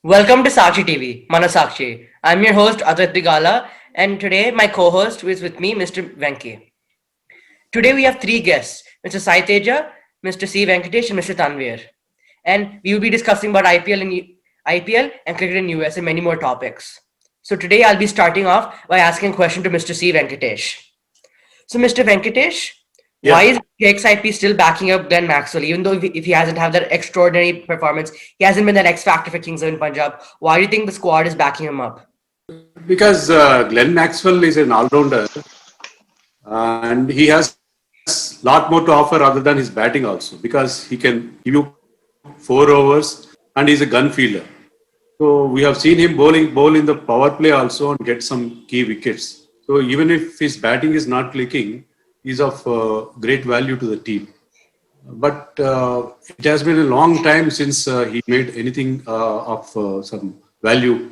Welcome to Sakshi TV, Manasakshi. I'm your host Adit Digala, and today my co-host is with me, Mr. Venki. Today we have three guests, Mr. Sai Teja, Mr. C. Venkatesh, and Mr. Tanvir. And we will be discussing about IPL and cricket in US and many more topics. So today I'll be starting off by asking a question to Mr. C. Venkatesh. So Mr. Venkatesh, why Yeah, is KXIP still backing up Glenn Maxwell, even though if he hasn't had that extraordinary performance, he hasn't been that X factor for Kings of Punjab? Why do you think the squad is backing him up? because Glenn Maxwell is an all-rounder and he has lot more to offer other than his batting also because he can give you 4 overs and he's a gun fielder. So we have seen him bowl in the power play also and get some key wickets. So even if his batting is not clicking, he's of great value to the team. But it has been a long time since he made anything of some value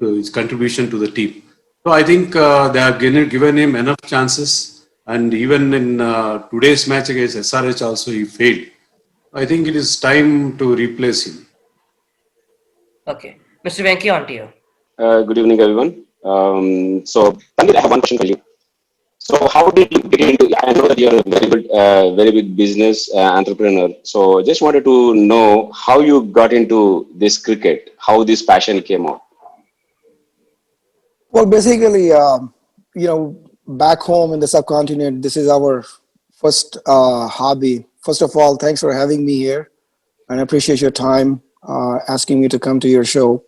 to his contribution to the team. So I think they have given him enough chances, and even in today's match against SRH also he failed. I think it is time to replace him. Okay. Mr. Venki, on to you. Good evening, everyone. Tanvir, I have one question for you. So, how did you get into? I know that you're a very big business entrepreneur. So, just wanted to know how you got into this cricket, how this passion came out. Well, basically, back home in the subcontinent, this is our first hobby. First of all, thanks for having me here, and I appreciate your time asking me to come to your show.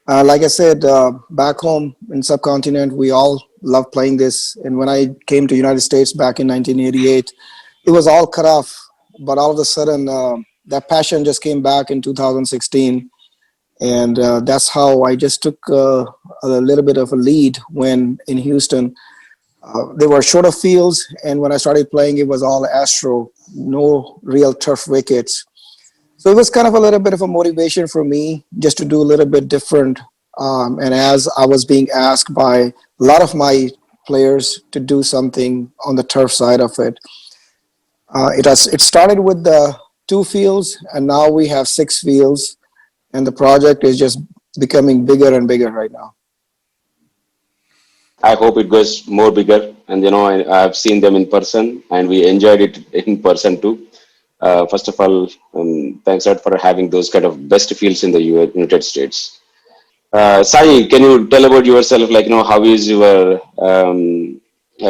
Like I said, back home in subcontinent, we all love playing this. And when I came to United States back in 1988, it was all cut off. But all of a sudden, that passion just came back in 2016, and that's how I just took a little bit of a lead when in Houston they were short of fields, and when I started playing, it was all Astro, no real turf wickets. So it was kind of a little bit of a motivation for me just to do a little bit different. And as I was being asked by a lot of my players to do something on the turf side of it, it started with the 2 fields, and now we have 6 fields, and the project is just becoming bigger and bigger right now. I hope it goes more bigger. And I've seen them in person, and we enjoyed it in person too. First of all, thanks a lot for having those kind of best fields in the United States. Sai, can you tell about yourself? How is your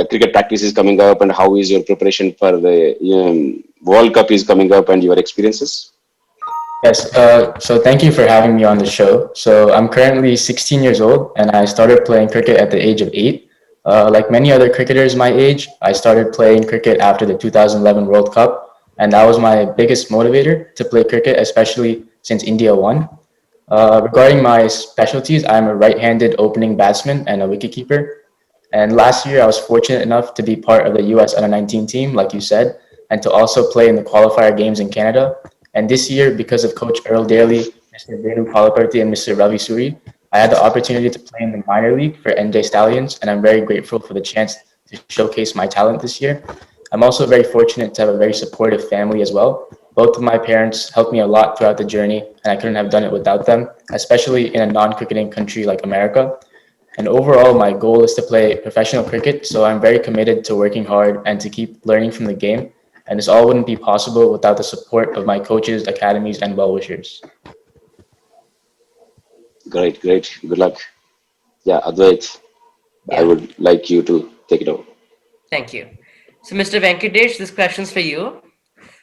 cricket practice is coming up, and how is your preparation for the World Cup is coming up, and your experiences? Yes, so thank you for having me on the show. So I'm currently 16 years old and I started playing cricket at the age of 8. Like many other cricketers my age, I started playing cricket after the 2011 World Cup, and that was my biggest motivator to play cricket, especially since India won. Regarding my specialties, I'm a right-handed opening batsman and a wicketkeeper. And last year, I was fortunate enough to be part of the US Under-19 team, like you said, and to also play in the qualifier games in Canada. And this year, because of Coach Earl Daly, Mr. Venu Palaparti, and Mr. Ravi Suri, I had the opportunity to play in the minor league for NJ Stallions, and I'm very grateful for the chance to showcase my talent this year. I'm also very fortunate to have a very supportive family as well. Both of my parents helped me a lot throughout the journey, and I couldn't have done it without them, especially in a non-cricketing country like America. And overall, my goal is to play professional cricket, so I'm very committed to working hard and to keep learning from the game. And this all wouldn't be possible without the support of my coaches, academies, and well-wishers. Great, great. Good luck. Yeah, Advait, I Yeah, would like you to take it over. thank you. So, Mr. Venkatesh, this question's for you.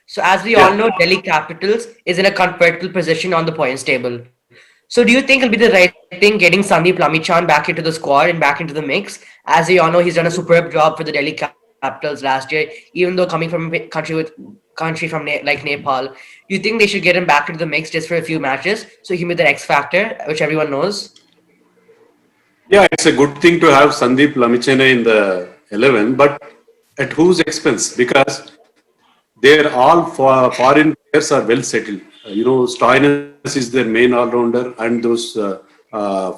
So, as we all Yeah, know, Delhi Capitals is in a comfortable position on the points table. So, do you think it'll be the right thing getting Sandeep Lamichan back into the squad and back into the mix? As we all know, he's done a superb job for the Delhi Capitals last year, even though coming from a country from like Nepal. Do you think they should get him back into the mix just for a few matches so he can be the X factor, which everyone knows? yeah, it's a good thing to have Sandeep Lamichhane in the 11, but at whose expense? Because they're all foreign players are well settled. Stoinis is their main all-rounder, and those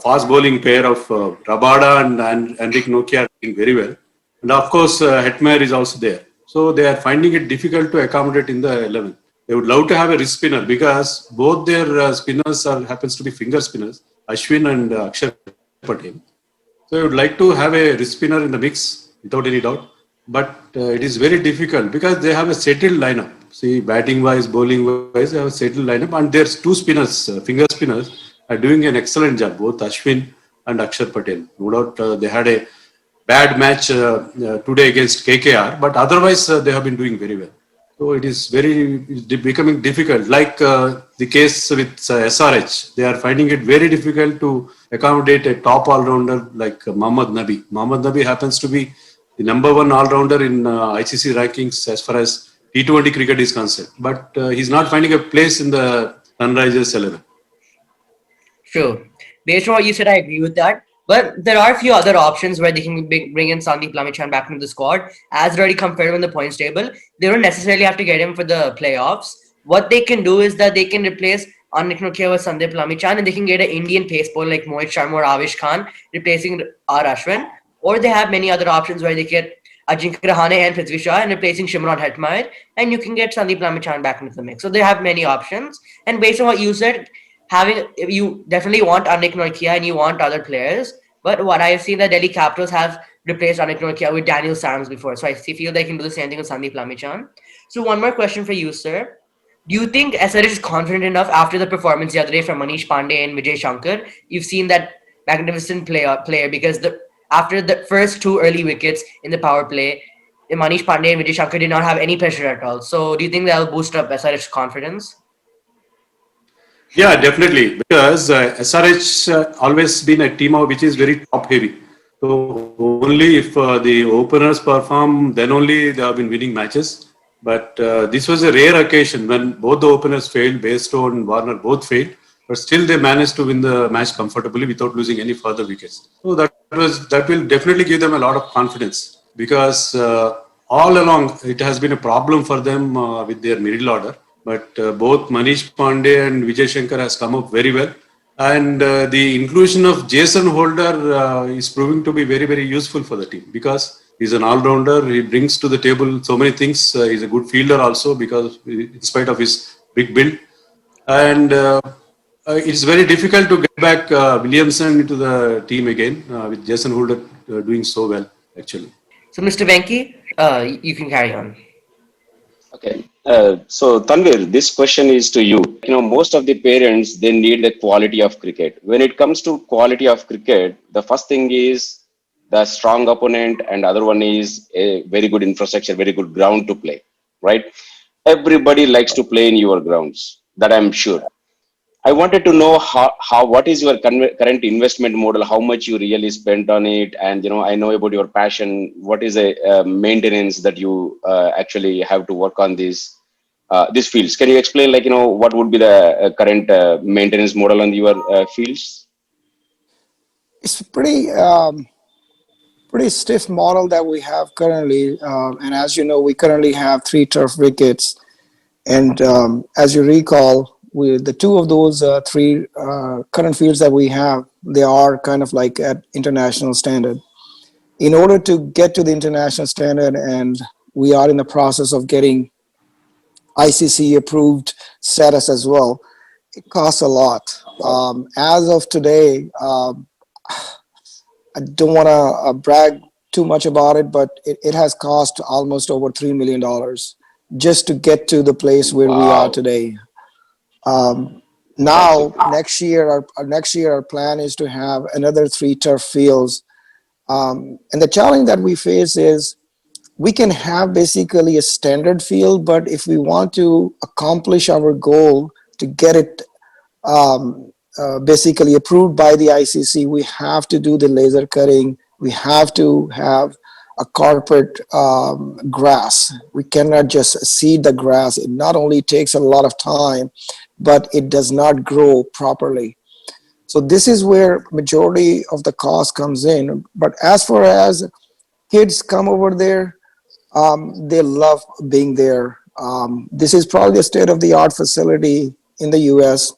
fast bowling pair of Rabada and Enric Nokia are doing very well. And of course, Hetmeyer is also there. So they are finding it difficult to accommodate in the 11. they would love to have a wrist spinner because both their spinners happens to be finger spinners, Ashwin and Akshar Patel. So I would like to have a wrist spinner in the mix without any doubt. But it is very difficult because they have a settled lineup. See, batting wise, bowling wise, they have a settled lineup. And there's two spinners, finger spinners, are doing an excellent job, both Ashwin and Akshar Patel. No doubt they had a bad match today against KKR, but otherwise they have been doing very well. So it is becoming difficult. Like the case with SRH, they are finding it very difficult to accommodate a top all-rounder like Mohammad Nabi. Mohammad Nabi happens to be the number one all-rounder in ICC rankings as far as T20 cricket is concerned. But he's not finding a place in the Sunrisers 11. Sure. Based on what you said, I agree with that. But there are a few other options where they can bring in Sandeep Lamichan back into the squad. As already compared in the points table, they don't necessarily have to get him for the playoffs. What they can do is that they can replace Anik Nokia with Sandeep Lamichan, and they can get an Indian pace bowler like Mohit Sharma or Avish Khan replacing R. Ashwin. Or they have many other options where they get Ajinkya Rahane and Prithvi Shaw and replacing Shimron Hetmeyer, and you can get Sandeep Lamichan back into the mix. So they have many options. And based on what you said, you definitely want Anik Nokia and you want other players. But what I have seen, that Delhi Capitals have replaced Anik Nokia with Daniel Sams before. So I feel they can do the same thing with Sandeep Lamichan. So one more question for you, sir. Do you think SRH is confident enough after the performance the other day from Manish Pandey and Vijay Shankar? You've seen that magnificent player because after the first two early wickets in the power play, Manish Pandey and Vijay Shankar did not have any pressure at all. So do you think that will boost up SRH's confidence? Yeah, definitely. Because SRH always been a team which is very top heavy. So only if the openers perform, then only they have been winning matches. But this was a rare occasion when both the openers failed, Bairstow and Warner both failed. But still they managed to win the match comfortably without losing any further wickets. So that will definitely give them a lot of confidence because all along it has been a problem for them with their middle order. But both Manish Pandey and Vijay Shankar has come up very well. And the inclusion of Jason Holder is proving to be very, very useful for the team because he's an all-rounder. He brings to the table so many things. He's a good fielder also because in spite of his big build. And it's very difficult to get back Williamson into the team again with Jason Holder doing so well, actually. So, Mr. Venki, you can carry on. Okay. So Tanvir, this question is to you. You know, most of the parents, they need the quality of cricket. When it comes to quality of cricket, the first thing is the strong opponent, and other one is a very good infrastructure, very good ground to play, right? Everybody likes to play in your grounds, that I'm sure. I wanted to know what is your current investment model, how much you really spent on it, and I know about your passion. What is a maintenance that you actually have to work on these fields? Can you explain, what would be the current maintenance model on your fields? It's pretty stiff model that we have currently, and as you know, we currently have 3 turf wickets, and as you recall, the 2 of those 3 current fields that we have, they are kind of like at international standard. In order to get to the international standard, and we are in the process of getting ICC approved status as well, it costs a lot. As of today, I don't want to brag too much about it, but it has cost almost over $3 million just to get to the place where we are today. Now, next year, our plan is to have another 3 turf fields. And the challenge that we face is we can have basically a standard field, but if we want to accomplish our goal to get it basically approved by the ICC, we have to do the laser cutting. We have to have a carpet grass. We cannot just seed the grass. It not only takes a lot of time, but it does not grow properly. So this is where majority of the cost comes in. But as far as kids come over there, they love being there. This is probably a state-of-the-art facility in the US,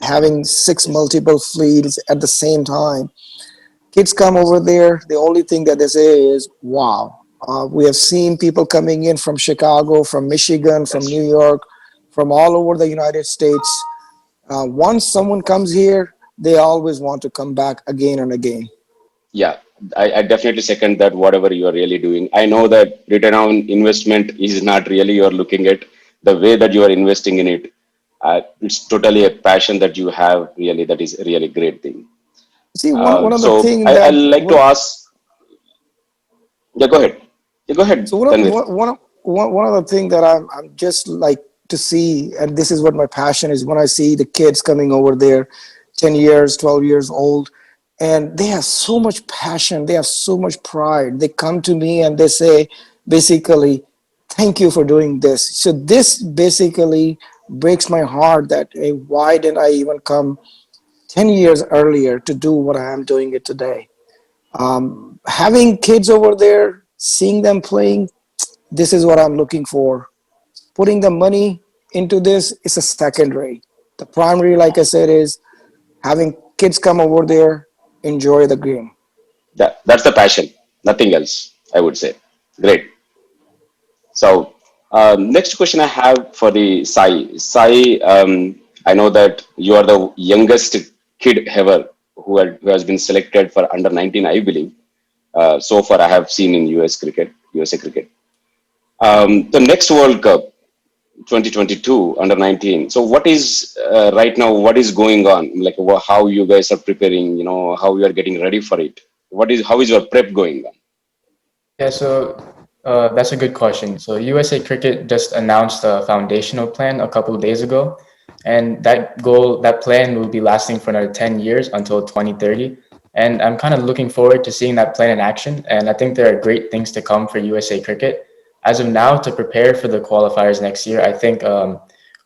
having 6 multiple fields at the same time. Kids come over there, the only thing that they say is, wow. We have seen people coming in from Chicago, from Michigan, from New York, from all over the United States. Once someone comes here, they always want to come back again and again. Yeah, I definitely second that. Whatever you are really doing, I know that return on investment is not really you're looking at the way that you are investing in it. It's totally a passion that you have. Really, that is a really great thing. See, one of the So thing I that like to ask. Yeah, go ahead. Yeah, go ahead, so Tanvir. one of the thing that I'm just like to see, and this is what my passion is, when I see the kids coming over there, 10 years, 12 years old, and they have so much passion, they have so much pride. They come to me and they say, basically, thank you for doing this. So this basically breaks my heart that, hey, why didn't I even come 10 years earlier to do what I am doing it today? Having kids over there, seeing them playing, this is what I'm looking for. Putting the money into this is a secondary. The primary, like I said, is having kids come over there, enjoy the game. That's the passion, nothing else. I would say. Great. So, next question I have for the Sai. Sai, I know that you are the youngest kid ever who has been selected for under 19, I believe. So far, I have seen in USA cricket. The next World Cup, 2022, under 19. So, what is right now? What is going on? Like, how you guys are preparing? You know, how you are getting ready for it? How is your prep going on? Yeah, so that's a good question. So USA Cricket just announced a foundational plan a couple of days ago, and that plan will be lasting for another 10 years until 2030. And I'm kind of looking forward to seeing that plan in action. And I think there are great things to come for USA Cricket. As of now, to prepare for the qualifiers next year, I think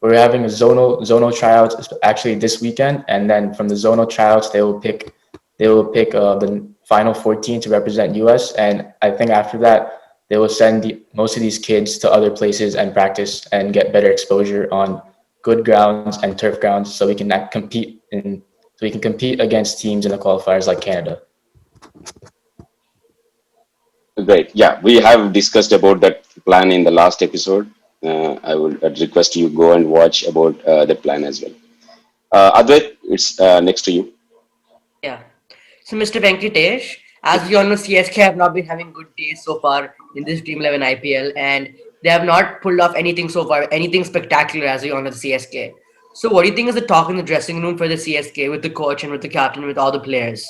we're having a zonal tryouts actually this weekend, and then from the zonal tryouts, they will pick the final 14 to represent US, and I think after that they will send most of these kids to other places and practice and get better exposure on good grounds and turf grounds, so we can compete against teams in the qualifiers like Canada. Great. Yeah, we have discussed about that plan in the last episode. I'd request you go and watch about that plan as well. Advait, it's next to you. Yeah. So, Mr. Venkatesh, as we all know, CSK have not been having good days so far in this Dream 11 IPL, and they have not pulled off anything so far, anything spectacular as we all know the CSK. So, what do you think is the talk in the dressing room for the CSK with the coach and with the captain, with all the players?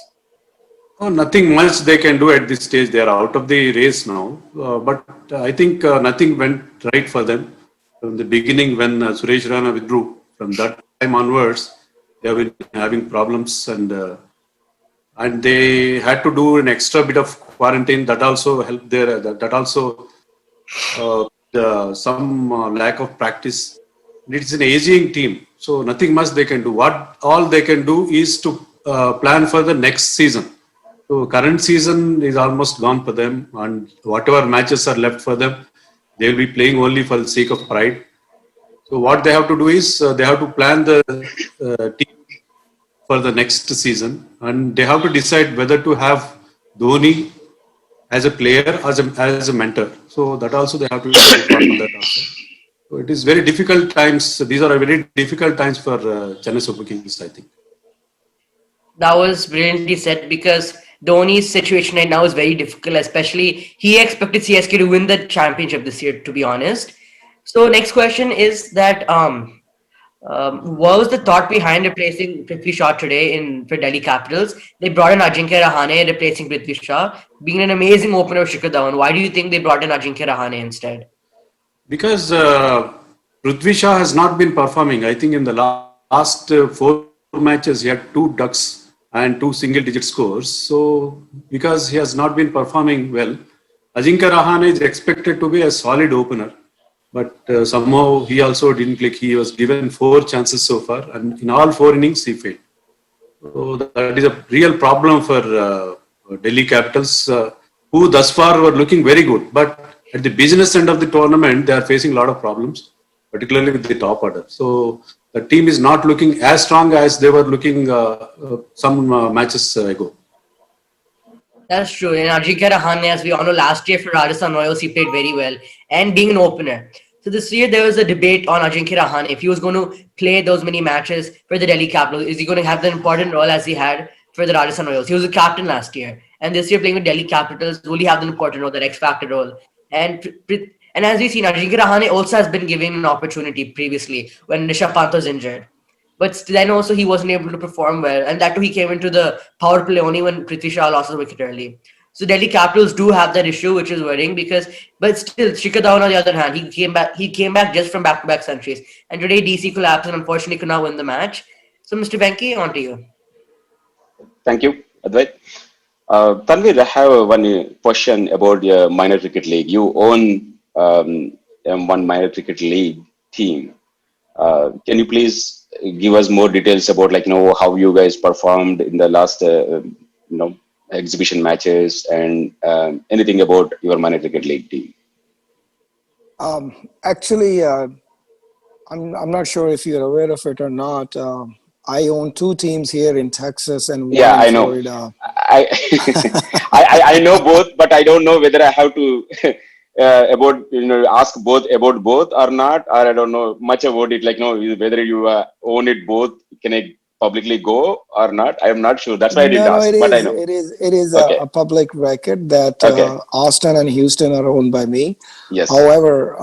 Oh, nothing much they can do at this stage. They are out of the race now. But I think nothing went right for them from the beginning when Suresh Rana withdrew. From that time onwards, they have been having problems, and they had to do an extra bit of quarantine. That also helped their. That also some lack of practice. It's an aging team, so nothing much they can do. What all they can do is to plan for the next season. So current season is almost gone for them, and whatever matches are left for them, they will be playing only for the sake of pride. So what they have to do is they have to plan the team for the next season, and they have to decide whether to have Dhoni as a player, as a mentor. So that also they have to work on that also. So it is very difficult times. These are very difficult times for Chennai Super Kings, I think. That was brilliantly said because Dhoni's situation right now is very difficult, especially he expected CSK to win the championship this year, to be honest. So next question is that what was the thought behind replacing Prithvi Shaw today for Delhi Capitals? They brought in Ajinkya Rahane replacing Prithvi Shaw, being an amazing opener of Shikhar Dhawan. Why do you think they brought in Ajinkya Rahane instead? Because Prithvi Shaw has not been performing. I think in the last 4 matches, he had 2 ducks and 2 single-digit scores. So, because he has not been performing well, Ajinkya Rahane is expected to be a solid opener. But somehow he also didn't click. He was given 4 chances so far, and in all 4 innings he failed. So that is a real problem for Delhi Capitals, who thus far were looking very good. But at the business end of the tournament, they are facing a lot of problems, particularly with the top order. So the team is not looking as strong as they were looking some matches ago. That's true. And Ajinkya Rahane, as we all know, last year for Rajasthan Royals, he played very well and being an opener. So this year there was a debate on Ajinkya Rahane if he was going to play those many matches for the Delhi Capitals. Is he going to have the important role as he had for the Rajasthan Royals? He was a captain last year, and this year playing with Delhi Capitals, will he have the important role, that X factor role? And as we've seen, Ajinkya Rahane also has been given an opportunity previously when Rishabh Pant was injured. But then also he wasn't able to perform well, and that too he came into the power play only when Prithvi Shaw lost his wicket early. So Delhi Capitals do have that issue, which is worrying because, but still, Shikhar Dhawan on the other hand, he came back. He came back just from back-to-back centuries, and today DC collapsed and unfortunately could not win the match. So, Mr. Venki, on to you. Thank you, Advait. Tanvir, I have one question about your minor cricket league. You own one minor cricket league team. Can you please give us more details about, like, how you guys performed in the last exhibition matches, and anything about your minor cricket league team? Actually, I'm not sure if you're aware of it or not. I own two teams here in Texas and one Yeah, in I know. Florida. I, I know both, but I don't know whether I have to about ask both about both or not, or I don't know much about it. Like, whether you own it both, can I publicly go or not? I am not sure. That's why I didn't No, ask, it but I is. know. It is Okay. a public record that Okay. Austin and Houston are owned by me. Yes. However,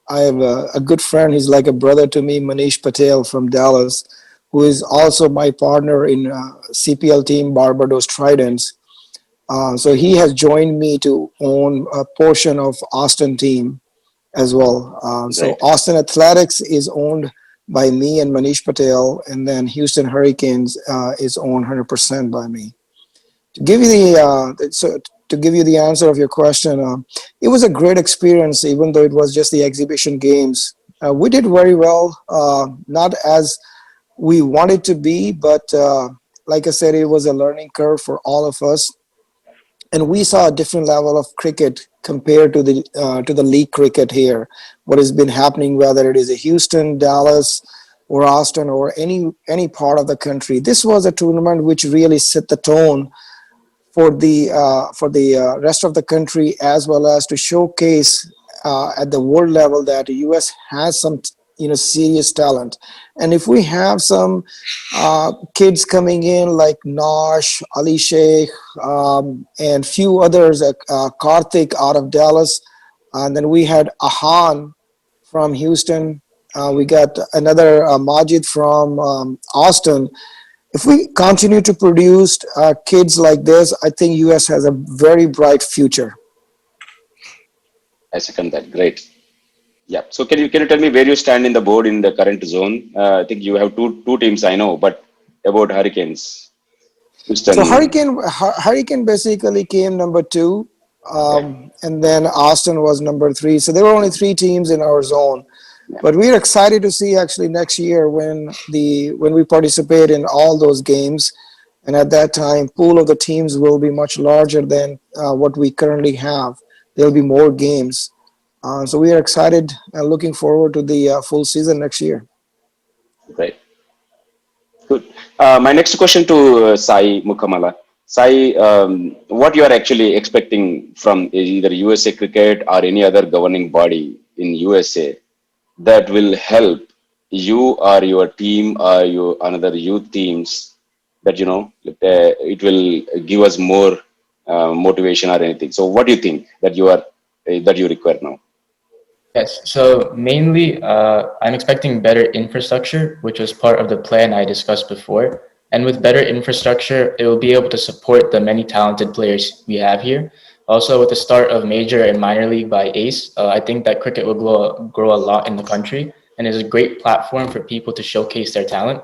I have a good friend. He's like a brother to me, Manish Patel from Dallas, who is also my partner in CPL team Barbados Tridents. So he has joined me to own a portion of Austin team as well. So Right. Austin Athletics is owned by me and Manish Patel, and then Houston Hurricanes is owned 100% by me. To give you to give you the answer of your question, it was a great experience, even though it was just the exhibition games. We did very well, not as we wanted to be, but like I said, it was a learning curve for all of us, and we saw a different level of cricket compared to the league cricket here. What has been happening, whether it is a Houston, Dallas, or Austin, or any part of the country, this was a tournament which really set the tone for the rest of the country, as well as to showcase at the world level that the US has some serious talent. And if we have some kids coming in like Nosh, Ali Sheikh, and few others, Karthik out of Dallas, and then we had Ahan from Houston. We got another Majid from Austin. If we continue to produce kids like this, I think US has a very bright future. I second that. Great. Yeah. So can you tell me where you stand in the board in the current zone? I think you have two teams, I know, but about Hurricanes, So Houston. Hurricane basically came number 2, Okay. and then Austin was number 3. So there were only 3 teams in our zone. Yeah. But we're excited to see actually next year when we participate in all those games, and at that time, pool of the teams will be much larger than what we currently have. There'll be more games, so we are excited and looking forward to the full season next year. Great. Good. My next question to Sai Mukkamala. Sai, what you are actually expecting from either USA Cricket or any other governing body in USA that will help you or your team or your another youth teams, that it will give us more motivation or anything. So what do you think that you require now? Yes, so mainly I'm expecting better infrastructure, which was part of the plan I discussed before. And with better infrastructure, it will be able to support the many talented players we have here. Also, with the start of major and minor league by ACE, I think that cricket will grow a lot in the country and is a great platform for people to showcase their talent.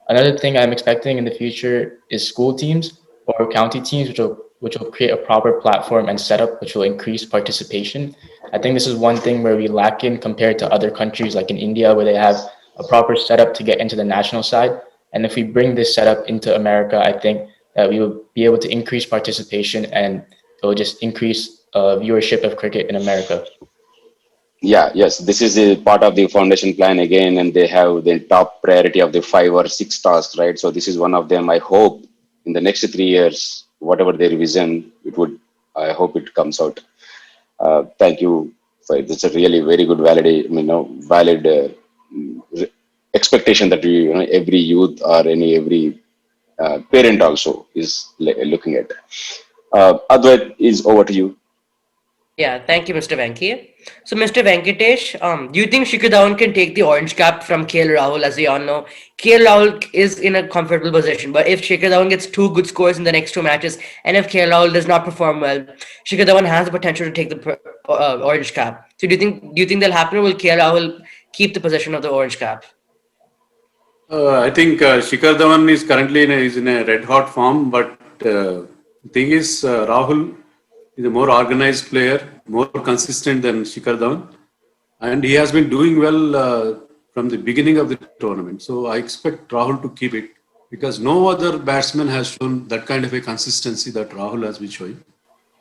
Another thing I'm expecting in the future is school teams or county teams, which will create a proper platform and setup which will increase participation. I think this is one thing where we lack in compared to other countries like in India, where they have a proper setup to get into the national side. And if we bring this setup into America, I think that we will be able to increase participation and it will just increase viewership of cricket in America. Yeah, yes, this is a part of the foundation plan again, and they have the top priority of the 5 or 6 tasks, right? So this is one of them. I hope in the next 3 years, whatever their vision, I hope it comes out. Thank you It's a really very good valid expectation that every youth or every parent also is looking at. Advait, is over to you. Yeah, thank you, Mr. Venki. So, Mr. Venkatesh, do you think Shikhar Dhawan can take the orange cap from KL Rahul? As we all know, KL Rahul is in a comfortable position, but if Shikhar Dhawan gets two good scores in the next two matches, and if KL Rahul does not perform well, Shikhar Dhawan has the potential to take the orange cap. So, do you think that'll happen, or will KL Rahul keep the possession of the orange cap? I think Shikhar Dhawan is currently is in a red hot form, but the thing is, Rahul is a more organized player, more consistent than Shikhar Dhawan, and he has been doing well from the beginning of the tournament. So I expect Rahul to keep it because no other batsman has shown that kind of a consistency that Rahul has been showing.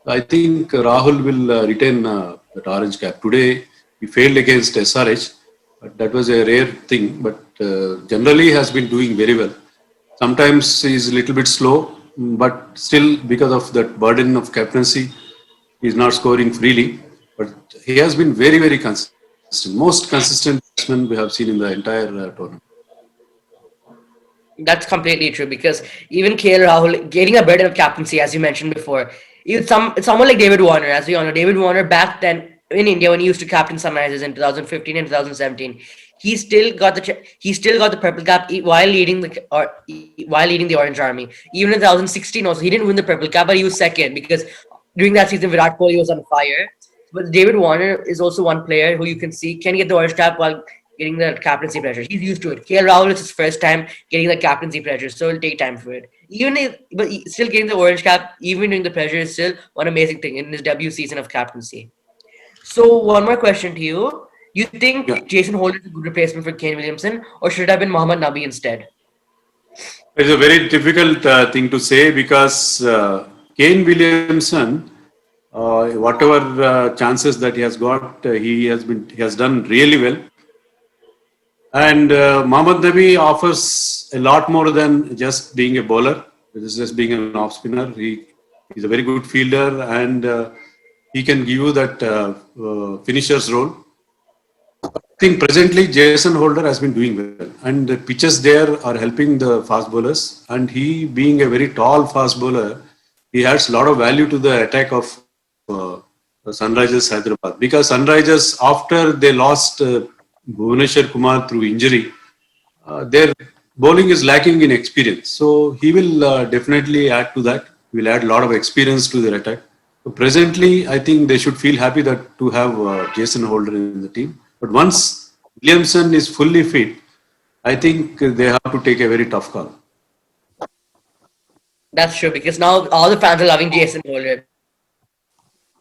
I think Rahul will retain that orange cap. Today he failed against SRH, but that was a rare thing. But generally has been doing very well. Sometimes he's a little bit slow, but still because of that burden of captaincy, he's not scoring freely. But he has been very, very consistent. Most consistent batsman we have seen in the entire tournament. That's completely true because even KL Rahul getting a burden of captaincy, as you mentioned before, it's someone like David Warner, as we all know. David Warner back then in India when he used to captain Sunrisers in 2015 and 2017, he still got the purple cap while leading the Orange Army. Even in 2016 also, he didn't win the purple cap, but he was second because during that season Virat Kohli was on fire. But David Warner is also one player who you can see can get the orange cap while getting the captaincy pressure. He's used to it. KL Rahul is his first time getting the captaincy pressure, so it'll take time for it. But still getting the orange cap, even during the pressure, is still one amazing thing in his debut season of captaincy. So one more question to you: you think Yeah. Jason Holder is a good replacement for Kane Williamson, or should it have been Mohammad Nabi instead? It's a very difficult thing to say because Kane Williamson, whatever chances that he has got, he has done really well. And Mohammad Nabi offers a lot more than just being a bowler. This is just being an off spinner. He's a very good fielder and he can give you that finisher's role. I think presently Jason Holder has been doing well, and the pitches there are helping the fast bowlers. And he, being a very tall fast bowler, he adds a lot of value to the attack of Sunrisers Hyderabad. Because Sunrisers, after they lost Bhuvneshwar Kumar through injury, their bowling is lacking in experience. So he will definitely add to that. He will add a lot of experience to their attack. So presently, I think they should feel happy that to have Jason Holder in the team. But once Williamson is fully fit, I think they have to take a very tough call. That's true because now all the fans are loving Jason Holder.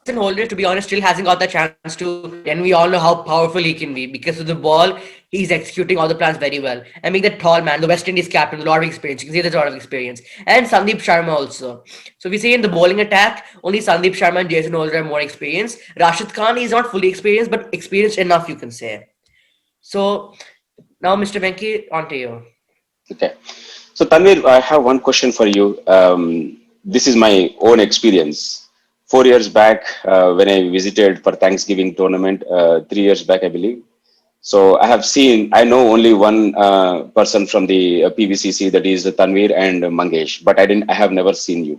Jason Holder, to be honest, still hasn't got the chance to, and we all know how powerful he can be because of the ball. He's executing all the plans very well. And being that tall man, the West Indies captain, a lot of experience. You can see there's a lot of experience. And Sandeep Sharma also. So we see in the bowling attack, only Sandeep Sharma and Jason Holder are more experienced. Rashid Khan is not fully experienced, but experienced enough, you can say. So now, Mr. Venki, on to you. Okay. So Tanvir, I have one question for you. This is my own experience. 4 years back, when I visited for Thanksgiving tournament, 3 years back, I believe. So I know only one person from the PVCC, that is Tanvir and Mangesh, but I have never seen you.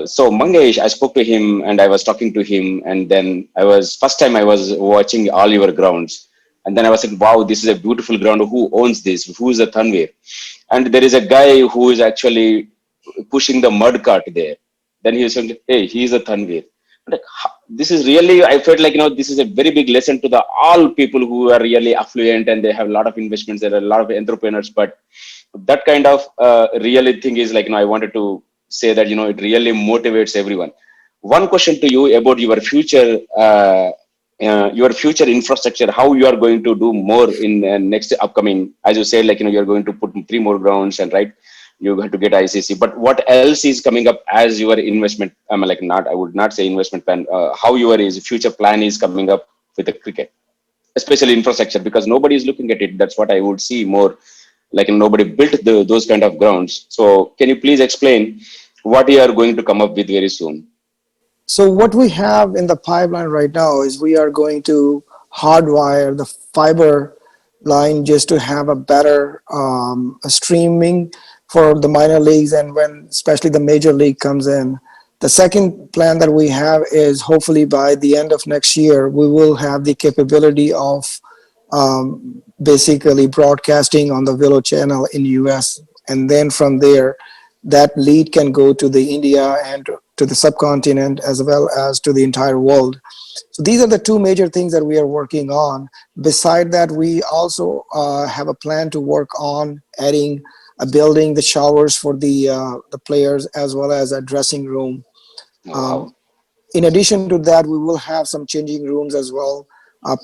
So Mangesh, I spoke to him and I was talking to him, and then first time I was watching all your grounds. And then I was like, wow, this is a beautiful ground. Who owns this? Who is the Tanvir? And there is a guy who is actually pushing the mud cart there. Then he said, hey, he is a Tanvir. Like, this is really, I felt like, this is a very big lesson to all people who are really affluent and they have a lot of investments. There are a lot of entrepreneurs, but that kind of really thing is like, I wanted to say that, it really motivates everyone. One question to you about your future infrastructure, how you are going to do more in next upcoming, as you said, like, you're going to put 3 more grounds and right, you have to get ICC, but what else is coming up as your investment? I would not say investment plan, how your future plan is coming up with the cricket, especially infrastructure, because nobody is looking at it. That's what I would see more, like nobody built those kind of grounds. So can you please explain what you are going to come up with very soon? So what we have in the pipeline right now is we are going to hardwire the fiber line just to have a better streaming for the minor leagues and when especially the major league comes in. The second plan that we have is hopefully by the end of next year, we will have the capability of basically broadcasting on the Willow channel in US. And then from there, that lead can go to the India and to the subcontinent as well as to the entire world. So these are the two major things that we are working on. Beside that, we also have a plan to work on adding a building, the showers for the players, as well as a dressing room. Wow. In addition to that, we will have some changing rooms as well,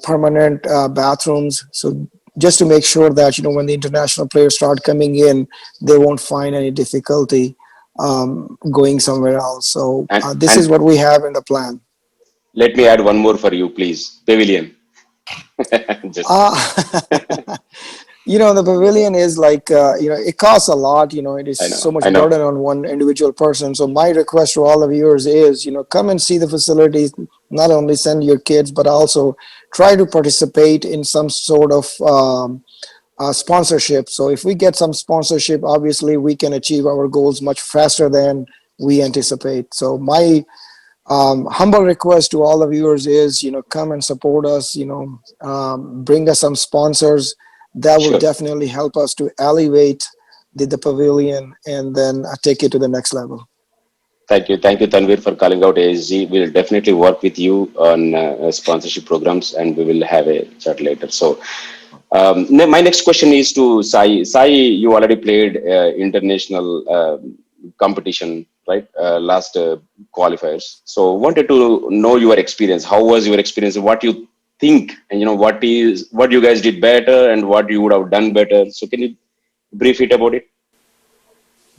permanent bathrooms. So just to make sure that when the international players start coming in, they won't find any difficulty going somewhere else. So this is And what we have in the plan. let me add one more for you, please. Pavilion. Just Uh, the pavilion is like, it costs a lot, it is I so know, much I know. burden on one individual person. So my request to all of yours is, come and see the facilities, not only send your kids, but also try to participate in some sort of sponsorship. So if we get some sponsorship, obviously we can achieve our goals much faster than we anticipate. So my humble request to all the viewers is come and support us, bring us some sponsors that will Sure. definitely help us to elevate the pavilion and then take it to the next level. Thank you, Tanvir, for calling out ASG. We'll definitely work with you on sponsorship programs, and we will have a chat later. So, my next question is to Sai. Sai, you already played international competition, right? Last qualifiers. So, wanted to know your experience. How was your experience? What you think, and what you guys did better, and what you would have done better. So, can you brief it about it?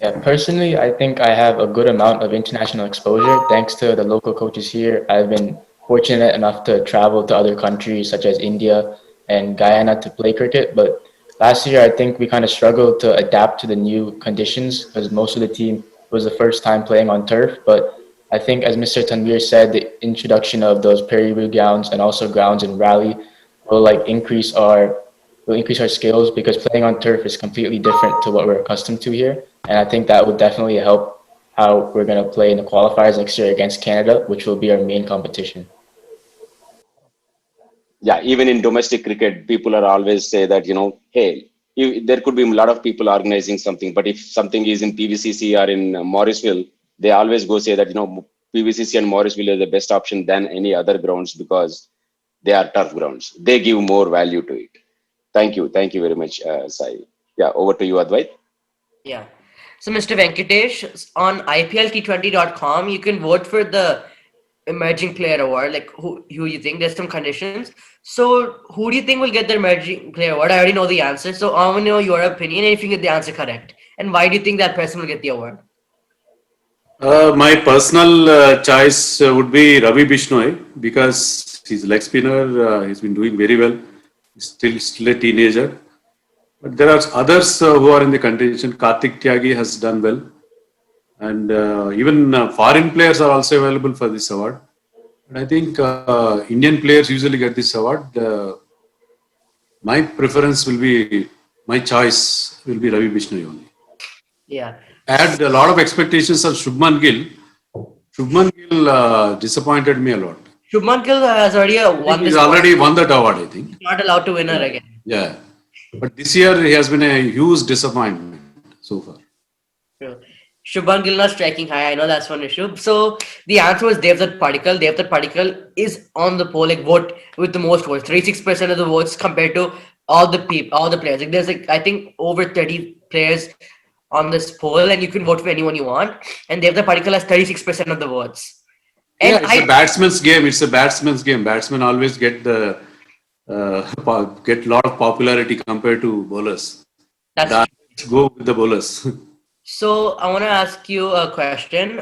Yeah, personally, I think I have a good amount of international exposure thanks to the local coaches here. I've been fortunate enough to travel to other countries such as India and Guyana to play cricket. But last year, I think we kind of struggled to adapt to the new conditions because most of the team was the first time playing on turf. But I think, as Mr. Tanvir said, the introduction of those Perry grounds and also grounds in Raleigh will increase our skills because playing on turf is completely different to what we're accustomed to here. And I think that would definitely help how we're going to play in the qualifiers next year against Canada, which will be our main competition. Yeah, even in domestic cricket, people are always say that, hey, there could be a lot of people organizing something, but if something is in PVCC or in Morrisville, they always go say that, PVCC and Morrisville are the best option than any other grounds because they are tough grounds. They give more value to it. Thank you. Thank you very much, Sai. Yeah, over to you, Advait. Yeah. So, Mr. Venkatesh, on IPLT20.com, you can vote for the Emerging Player Award, like who you think. There's some conditions. So, who do you think will get the Emerging Player Award? I already know the answer. So, I want to know your opinion and if you get the answer correct. And why do you think that person will get the award? My personal choice would be Ravi Bishnoi because he's a leg spinner. He's been doing very well. He's still a teenager. But there are others who are in the contention. Karthik Tyagi has done well. And even foreign players are also available for this award. And I think Indian players usually get this award. My preference will be, my choice will be Ravi Bishnoi only. Yeah. I had a lot of expectations of Shubman Gill. Shubman Gill disappointed me a lot. Shubman Gill has already won He's this already won that award, I think. He's not allowed to win her again. Yeah. But this year he has been a huge disappointment so far. True. Shubman Gill not striking high. I know that's one issue. So the answer was Devdutt Padikkal. Devdutt Padikkal is on the poll, like vote with the most votes, 36% of the votes compared to all the players. Like there's I think over 30 players on this poll, and you can vote for anyone you want. And Devdutt Padikkal has 36% of the votes. And Yeah, it's a batsman's game. It's a batsman's game. Batsmen always get the get a lot of popularity compared to bowlers. That's Let's go with the bowlers. So I want to ask you a question.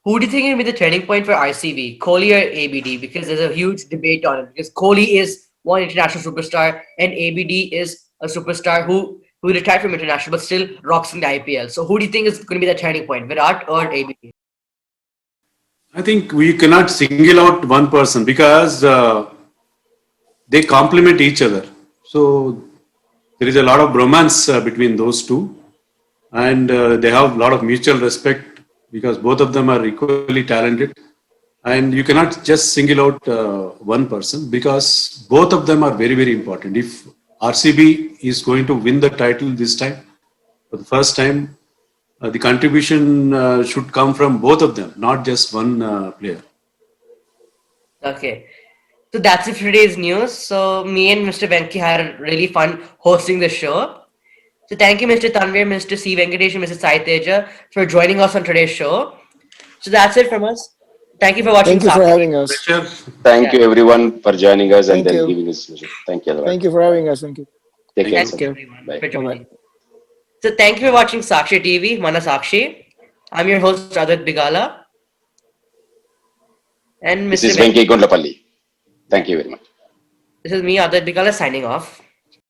Who do you think will be the turning point for RCB, Kohli or ABD? Because there's a huge debate on it. Because Kohli is one international superstar, and ABD is a superstar who retired from international but still rocks in the IPL. So who do you think is going to be the turning point, Virat or ABD? I think we cannot single out one person because they complement each other. So there is a lot of bromance between those two, and they have a lot of mutual respect because both of them are equally talented. And you cannot just single out one person because both of them are very, very important. If RCB is going to win the title this time, for the first time, the contribution should come from both of them, not just one player. Okay. So that's it for today's news. So me and Mr. Venki had really fun hosting the show. So thank you, Mr. Tanvir, Mr. C. Venkatesh, and Mr. Sai Teja for joining us on today's show. So that's it from us. Thank you for watching. Thank you for Sakshi. having us. Pleasure. Thank you everyone for joining us and Thank then you. giving us pleasure. Thank you. Thank you for having us. Thank you. Take care. Thank sir. you, everyone, Bye. for joining. Bye-bye. So thank you for watching Sakshi TV, Mana Sakshi. I'm your host, Adit Bigala. And This Mr. is Venki Gondlapalli. Thank you very much. This is me, Adit Bigala, signing off.